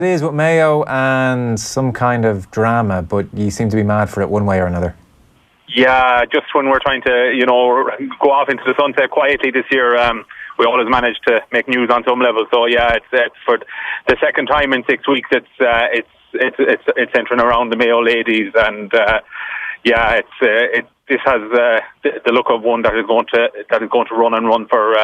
It is with Mayo and some kind of drama, but you seem to be mad for it one way or another. Yeah, just when we're trying to, go off into the sunset quietly this year, we always manage to make news on some level. So yeah, it's for the second time in 6 weeks. It's centering around the Mayo ladies, and this has the look of one that is going to run for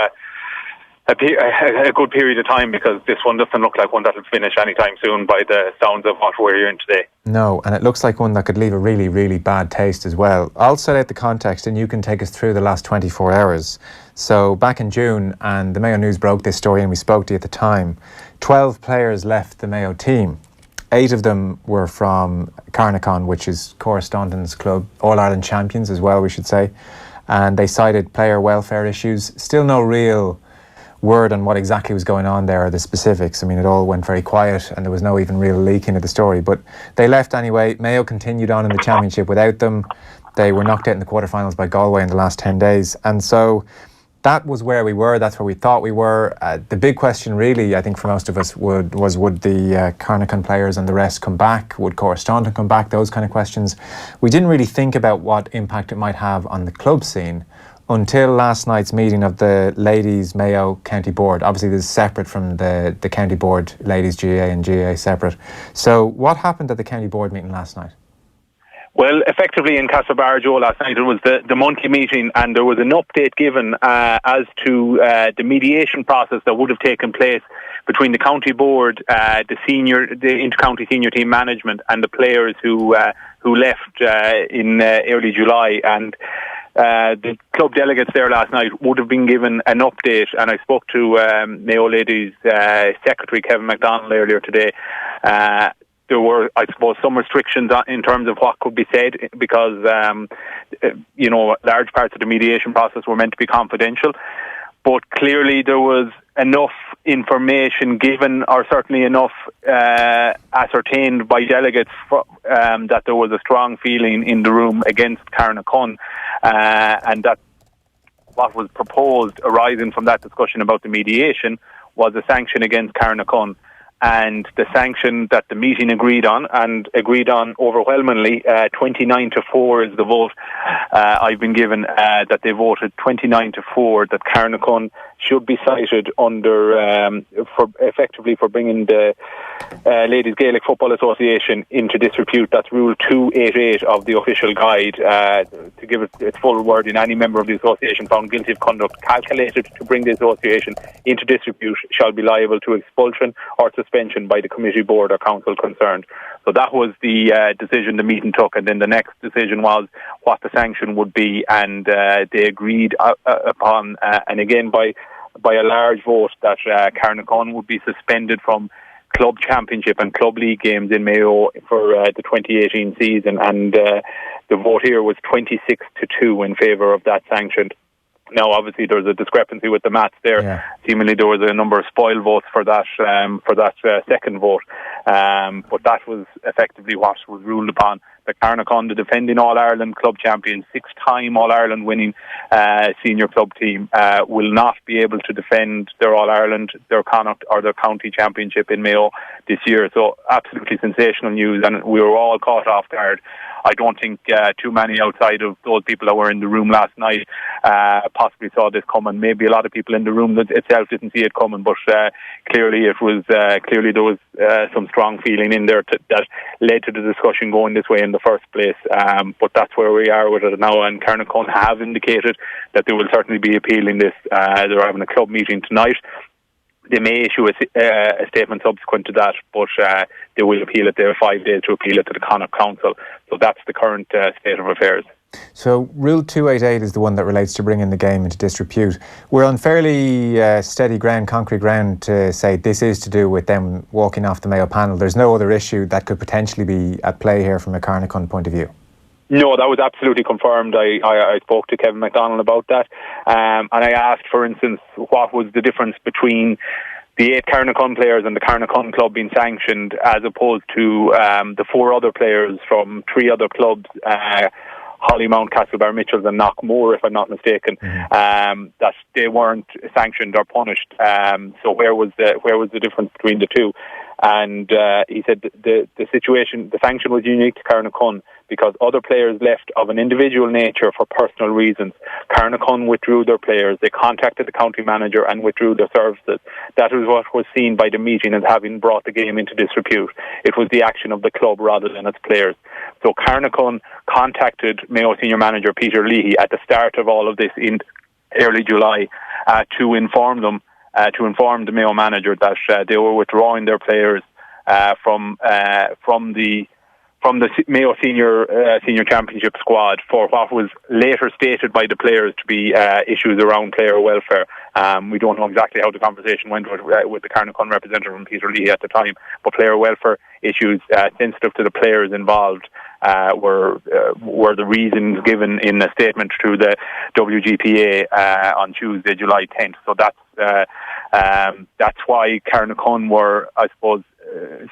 a good period of time, because this one doesn't look like one that will finish anytime soon by the sounds of what we're hearing today. No, and it looks like one that could leave a really, really bad taste as well. I'll set out the context and you can take us through the last 24 hours. So back in June, and the Mayo News broke this story and we spoke to you at the time, 12 players left the Mayo team. 8 of them were from Carnacon, which is Cora Staunton's club, All-Ireland champions as well, we should say. And they cited player welfare issues. Still no real word on what exactly was going on there, or the specifics. I mean, it all went very quiet and there was no even real leak into the story, but they left anyway. Mayo continued on in the championship without them. They were knocked out in the quarterfinals by Galway in the last 10 days, and so that was where we were. That's where we thought we were. The big question really, I think for most of us, would the Carnacon players and the rest come back? Would Cora Staunton come back? Those kind of questions. We didn't really think about what impact it might have on the club scene until last night's meeting of the Ladies Mayo County Board. Obviously this is separate from the County Board, Ladies GAA and GAA separate. So what happened at the County Board meeting last night? Well, effectively in Castlebar, Joe, last night it was the monthly meeting, and there was an update given as to the mediation process that would have taken place between the County Board, the inter-county senior team management, and the players who left in early July. And the club delegates there last night would have been given an update, and I spoke to Mayo Ladies Secretary Kevin McDonald earlier today. There were, I suppose, some restrictions in terms of what could be said, because, large parts of the mediation process were meant to be confidential. But clearly there was enough information given, or certainly enough ascertained by delegates that there was a strong feeling in the room against Carnacon, and that what was proposed arising from that discussion about the mediation was a sanction against Carnacon. And the sanction that the meeting agreed on overwhelmingly, 29-4 is the vote I've been given, that they voted 29-4 that Carnacon should be cited under for bringing the Ladies Gaelic Football Association into disrepute. That's Rule 288 of the official guide. To give it its full wording, any member of the association found guilty of conduct calculated to bring the association into disrepute shall be liable to expulsion or suspension by the committee, board or council concerned. So that was the decision the meeting took, and then the next decision was what the sanction would be, and they agreed upon, and again by a large vote, that Carnacon would be suspended from club championship and club league games in Mayo for the 2018 season, and the vote here was 26-2 in favour of that sanction. Now, obviously, there's a discrepancy with the maths there. Yeah. Seemingly, there was a number of spoil votes for that second vote, but that was effectively what was ruled upon. The Carnacon, the defending All-Ireland club champion, 6-time All-Ireland winning senior club team, will not be able to defend their All-Ireland, their Connacht or their county championship in Mayo this year. So absolutely sensational news, and we were all caught off guard. I don't think too many outside of those people that were in the room last night possibly saw this coming. Maybe a lot of people in the room itself didn't see it coming, but clearly there was some strong feeling in there that led to the discussion going this way in the first place. But that's where we are with it now, and Carnacon have indicated that they will certainly be appealing this. They're having a club meeting tonight. They may issue a statement subsequent to that, but they will appeal it. They have 5 days to appeal it to the Connacht Council. So that's the current state of affairs. So Rule 288 is the one that relates to bringing the game into disrepute. We're on fairly steady ground, concrete ground, to say this is to do with them walking off the Mayo panel. There's no other issue that could potentially be at play here from a Carnacon point of view. No, that was absolutely confirmed. I spoke to Kevin McDonald about that, and I asked, for instance, what was the difference between the 8 Carnacon players and the Carnacon club being sanctioned, as opposed to the 4 other players from 3 other clubs, Hollymount, Castlebar, Mitchells and Knockmore, if I'm not mistaken, that they weren't sanctioned or punished. So where was the difference between the two? And he said the situation, the sanction was unique to Carnacon because other players left of an individual nature for personal reasons. Carnacon withdrew their players. They contacted the county manager and withdrew their services. That was what was seen by the meeting as having brought the game into disrepute. It was the action of the club rather than its players. So Carnacon contacted Mayo senior manager Peter Leahy at the start of all of this in early July to inform them, to inform the Mayo manager that they were withdrawing their players from the Mayo senior championship squad for what was later stated by the players to be issues around player welfare. We don't know exactly how the conversation went with the Carnacon representative and Peter Leahy at the time, but player welfare issues sensitive to the players involved were the reasons given in a statement to the WGPA on Tuesday, July 10th. So that's why Carnacon were, I suppose,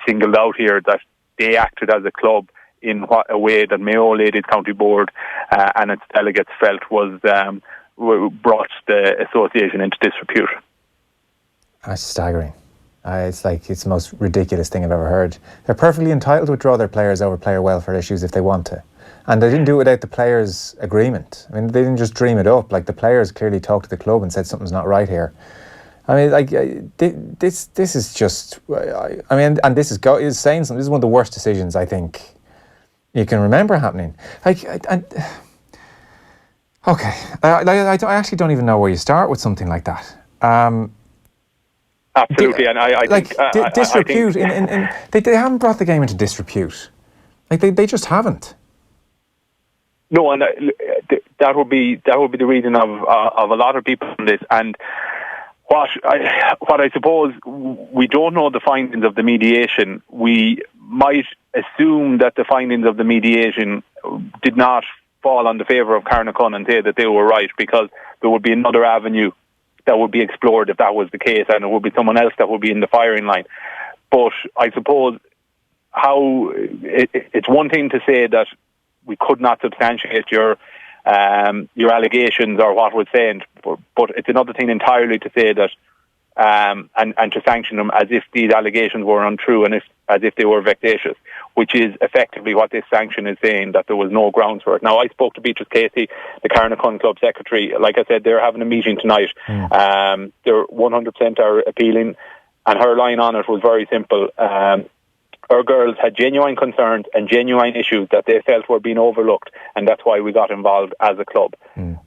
singled out here, that they acted as a club in a way that Mayo Ladies County Board and its delegates felt was brought the association into disrepute. That's staggering. It's the most ridiculous thing I've ever heard. They're perfectly entitled to withdraw their players over player welfare issues if they want to. And they didn't do it without the players' agreement. I mean, they didn't just dream it up. Like, the players clearly talked to the club and said something's not right here. I mean, like, this is just, I mean, and this is saying something. This is one of the worst decisions I think you can remember happening. Okay, I actually don't even know where you start with something like that. Absolutely, and I think disrepute. They haven't brought the game into disrepute. Like, they just haven't. No, and that would be the reason of a lot of people in this. And what I suppose, we don't know the findings of the mediation. We might assume that the findings of the mediation did not fall on the favour of Carnacon and say that they were right, because there would be another avenue that would be explored if that was the case, and it would be someone else that would be in the firing line. But I suppose it's one thing to say that we could not substantiate your allegations or what was saying, but it's another thing entirely to say that and to sanction them as if these allegations were untrue and as if they were vexatious, which is effectively what this sanction is saying, that there was no grounds for it. Now, I spoke to Beatrice Casey, the Carnacon Club secretary. Like I said, they're having a meeting tonight. They're 100% are appealing, and her line on it was very simple. Our girls had genuine concerns and genuine issues that they felt were being overlooked, and that's why we got involved as a club.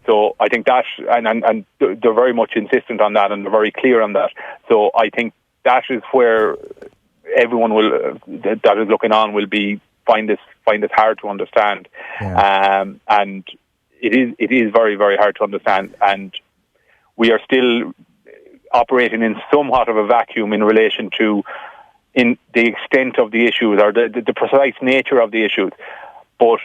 So I think that, and they're very much insistent on that, and they're very clear on that. So I think that is where everyone that is looking on will find this hard to understand. And it is very, very hard to understand, and we are still operating in somewhat of a vacuum in relation to in the extent of the issues or the precise nature of the issues. But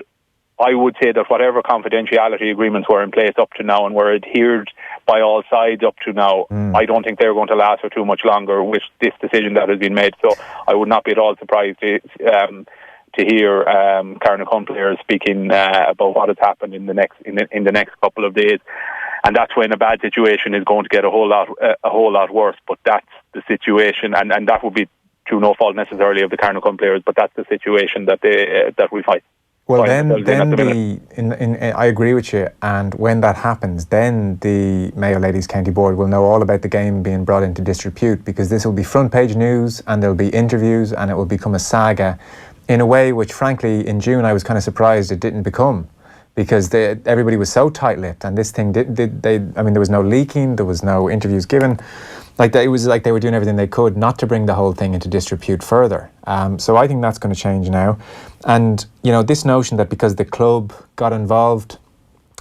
I would say that whatever confidentiality agreements were in place up to now and were adhered by all sides up to now, I don't think they're going to last for too much longer with this decision that has been made. So I would not be at all surprised to hear Carnacon players speaking about what has happened in the next couple of days. And that's when a bad situation is going to get a whole lot worse. But that's the situation, and that would be through no fault necessarily of the Carnacon players, but that's the situation that we fight. Well, then I agree with you. And when that happens, then the Mayo Ladies County Board will know all about the game being brought into disrepute, because this will be front page news and there'll be interviews and it will become a saga in a way which, frankly, in June I was kind of surprised it didn't become, because everybody was so tight-lipped, and this thing there was no leaking, there was no interviews given. It was like they were doing everything they could not to bring the whole thing into disrepute further. So I think that's going to change now. And, this notion that because the club got involved,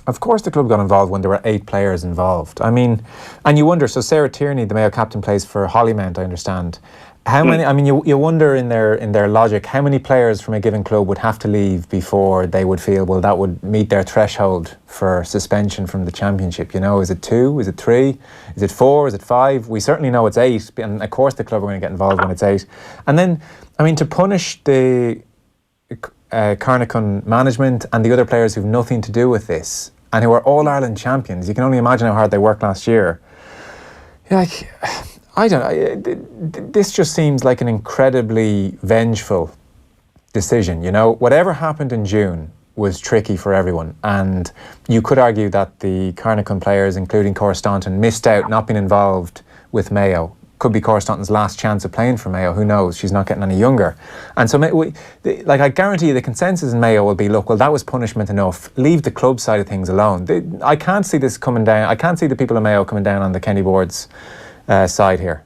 of course the club got involved when there were 8 players involved. I mean, and you wonder, so Sarah Tierney, the Mayo captain, plays for Hollymount, I understand. How many? I mean, you wonder in their logic, how many players from a given club would have to leave before they would feel, well, that would meet their threshold for suspension from the championship? Is it 2? Is it 3? Is it 4? Is it 5? We certainly know it's 8, and of course the club are going to get involved when it's 8. And then, I mean, to punish the Carnacon management and the other players who've nothing to do with this and who are All-Ireland champions, you can only imagine how hard they worked last year. I don't know. This just seems like an incredibly vengeful decision. You know, whatever happened in June was tricky for everyone, and you could argue that the Carnacon players, including Cora Staunton, missed out not being involved with Mayo. Could be Cora Staunton's last chance of playing for Mayo. Who knows? She's not getting any younger. And so, I guarantee you the consensus in Mayo will be, look, well, that was punishment enough. Leave the club side of things alone. I can't see this coming down. I can't see the people of Mayo coming down on the Kenny Board's side here.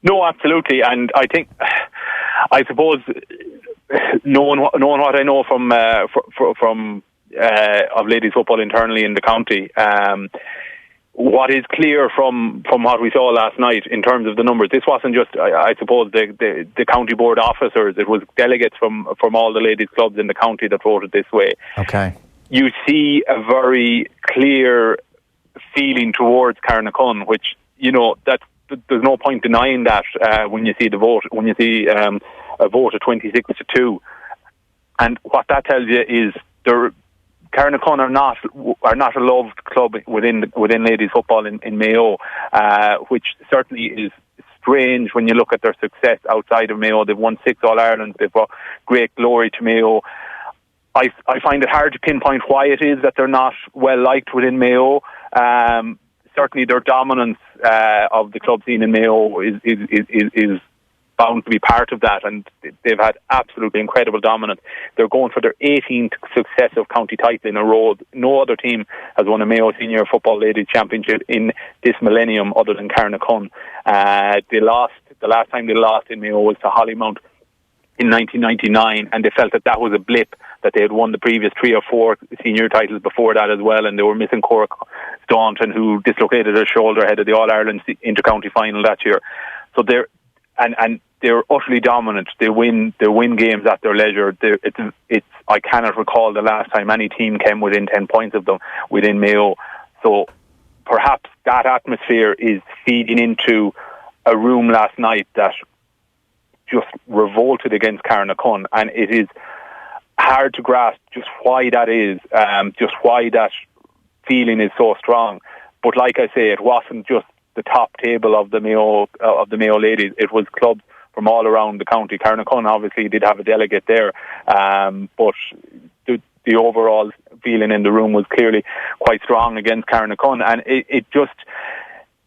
No, absolutely. And I think, I suppose, knowing what I know from of ladies football internally in the county, what is clear from what we saw last night in terms of the numbers, this wasn't just, I suppose, the county board officers. It was delegates from all the ladies clubs in the county that voted this way. Okay. You see a very clear feeling towards Carnacon, which, you know, there's no point denying that when you see the vote, when you see a vote of 26-2. And what that tells you is Carnacon are not a loved club within ladies football in Mayo, which certainly is strange when you look at their success outside of Mayo. They've won 6 All-Irelands. They've brought great glory to Mayo. I find it hard to pinpoint why it is that they're not well liked within Mayo. Certainly their dominance of the club scene in Mayo is bound to be part of that, and they've had absolutely incredible dominance. They're going for their 18th successive county title in a row. No other team has won a Mayo Senior Football Ladies Championship in this millennium other than Carnacon. The last time they lost in Mayo was to Hollymount in 1999, and they felt that was a blip, that they had won the previous 3 or 4 senior titles before that as well, and they were missing Cora Staunton, who dislocated her shoulder ahead of the All-Ireland inter-county final that year. So they're utterly dominant. They win games at their leisure. I cannot recall the last time any team came within 10 points of them within Mayo. So perhaps that atmosphere is feeding into a room last night that just revolted against Carnacon, and it is hard to grasp just why that is, just why that feeling is so strong. But like I say, it wasn't just the top table of the Mayo ladies. It was clubs from all around the county. Carnacon obviously did have a delegate there, but the overall feeling in the room was clearly quite strong against Carnacon, and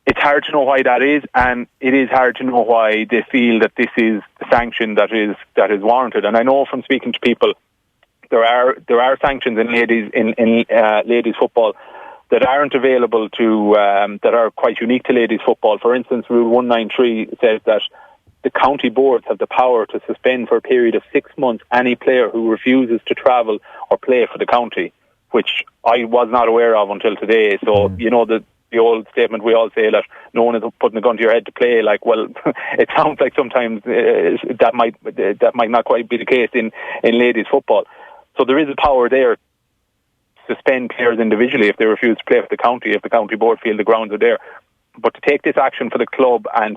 it's hard to know why that is, and it is hard to know why they feel that this is the sanction that is warranted. And I know from speaking to people, there are sanctions in ladies football that aren't available to that are quite unique to ladies football. For instance, Rule 193 says that the county boards have the power to suspend for a period of 6 months any player who refuses to travel or play for the county, which I was not aware of until today. So, you know, the old statement we all say that no one is putting a gun to your head to play. Like, well, it sounds like sometimes that might not quite be the case in ladies football. So there is a power there to suspend players individually if they refuse to play for the county, if the county board feel the grounds are there. But to take this action for the club, and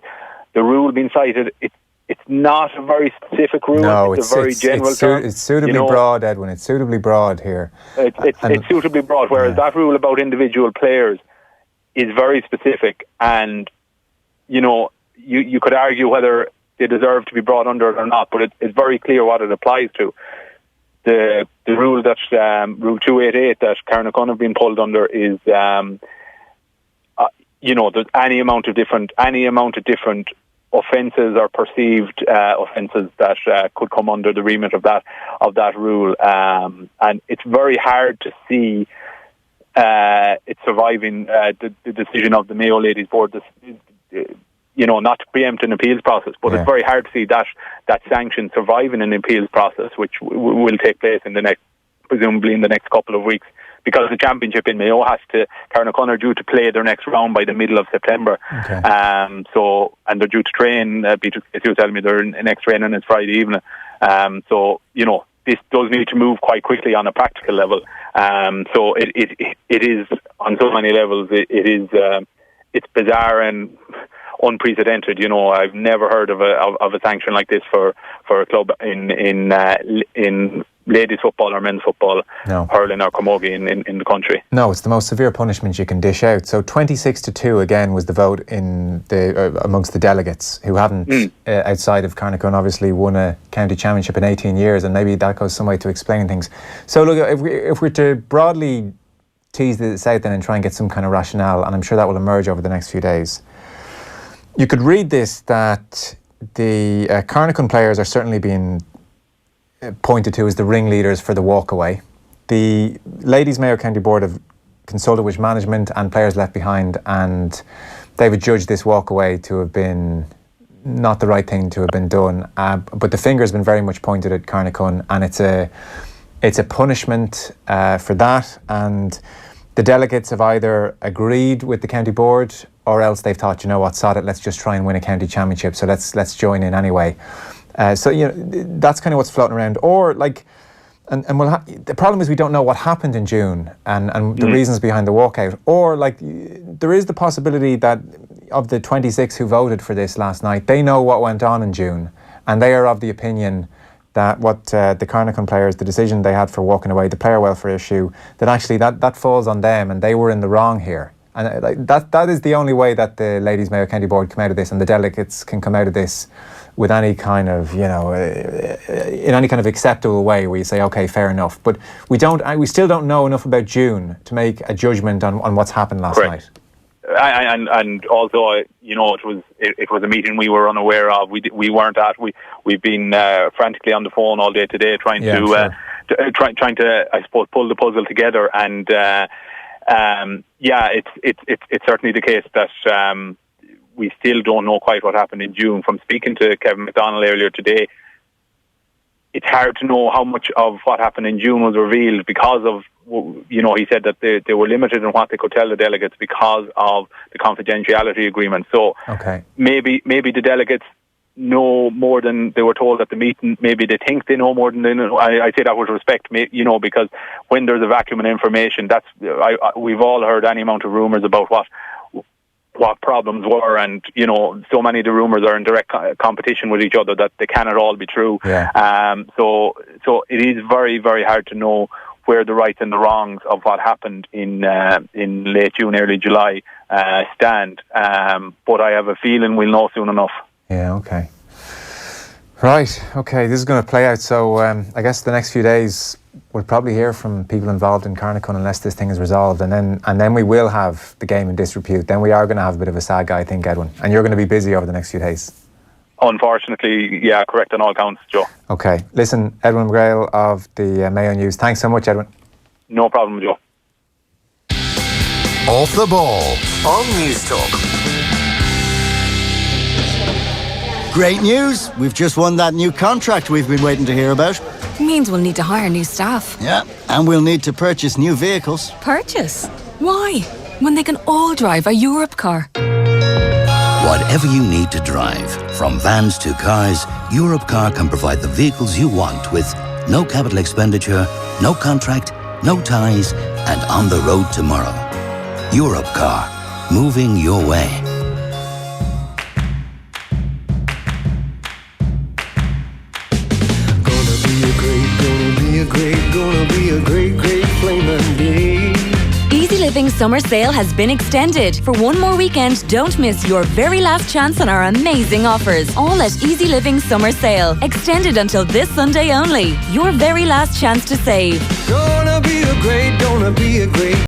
the rule being cited, it's not a very specific rule. No, it's a very general term. It's suitably broad, Edwin. It's suitably broad here. It's suitably broad, whereas that rule about individual players is very specific, and you know, you could argue whether they deserve to be brought under it or not, but it's very clear what it applies to. The rule that Rule 288 that Carnacon have been pulled under is, you know, there's any amount of different offences or perceived offences that could come under the remit of that rule, and it's very hard to see it surviving the decision of the Mayo Ladies Board. You know, not to preempt an appeals process, but it's very hard to see that sanction surviving an appeals process, which will take place presumably in the next couple of weeks, because the championship in Mayo Carnacon are due to play their next round by the middle of September. Okay. And they're due to train. Beatrice was telling me their next training is Friday evening. So, you know, this does need to move quite quickly on a practical level. So it is on so many levels. It's bizarre and unprecedented. You know, I've never heard of a sanction like this for a club in ladies football or men's football, hurling or camogie in the country. No, it's the most severe punishment you can dish out. So 26-2 again was the vote in amongst the delegates who haven't, outside of Carnacon, obviously won a county championship in 18 years, and maybe that goes some way to explaining things. So look, if we're to broadly tease this out then and try and get some kind of rationale, and I'm sure that will emerge over the next few days, you could read this that the Carnacon players are certainly being pointed to as the ringleaders for the walkaway. The Ladies Mayo County Board have consulted with management and players left behind, and they've adjudged this walkaway to have been not the right thing to have been done. But the finger has been very much pointed at Carnacon, and it's a punishment for that. And the delegates have either agreed with the county board, or else they've thought, you know what, sod it, let's just try and win a county championship. So let's join in anyway. So that's kind of what's floating around. Or like, and the problem is we don't know what happened in June and the reasons behind the walkout. Or like, there is the possibility that of the 26 who voted for this last night, they know what went on in June, and they are of the opinion that what the Carnacon players, the decision they had for walking away, the player welfare issue, that actually that falls on them and they were in the wrong here. And that is the only way that the Ladies Mayo County Board come out of this, and the delegates can come out of this with any kind of, in any kind of acceptable way where you say, okay, fair enough. But we still don't know enough about June to make a judgment on what's happened last night. And also, it was a meeting we were unaware of. We weren't at. We've been frantically on the phone all day today trying to I suppose pull the puzzle together. And it's certainly the case that we still don't know quite what happened in June. From speaking to Kevin McDonald earlier today, it's hard to know how much of what happened in June was revealed because of, he said that they were limited in what they could tell the delegates because of the confidentiality agreement. So maybe the delegates know more than they were told at the meeting. Maybe they think they know more than they know. I say that with respect, because when there's a vacuum in information, we've all heard any amount of rumours about what problems were, and so many of the rumours are in direct competition with each other that they cannot all be true. So it is very, very hard to know where the rights and the wrongs of what happened in late June, early July stand. But I have a feeling we'll know soon enough. Yeah, okay. Right, okay, this is going to play out. So I guess the next few days we'll probably hear from people involved in Carnacon unless this thing is resolved, and then we will have the game in Disrepute. Then we are going to have a bit of a saga, I think, Edwin, and you're going to be busy over the next few days. Unfortunately, yeah, correct on all counts, Joe. Okay, listen, Edwin McGreal of the Mayo News. Thanks so much, Edwin. No problem, Joe. Off the ball on News Talk. Great news! We've just won that new contract we've been waiting to hear about. Means we'll need to hire new staff. Yeah, and we'll need to purchase new vehicles. Purchase? Why? When they can all drive a Europe car. Whatever you need to drive, from vans to cars, Europe Car can provide the vehicles you want with no capital expenditure, no contract, no ties, and on the road tomorrow. Europe Car, moving your way. Gonna be a great flaming day. Easy Living Summer Sale has been extended. For one more weekend, don't miss your very last chance on our amazing offers. All at Easy Living Summer Sale. Extended until this Sunday only. Your very last chance to save. Gonna be a great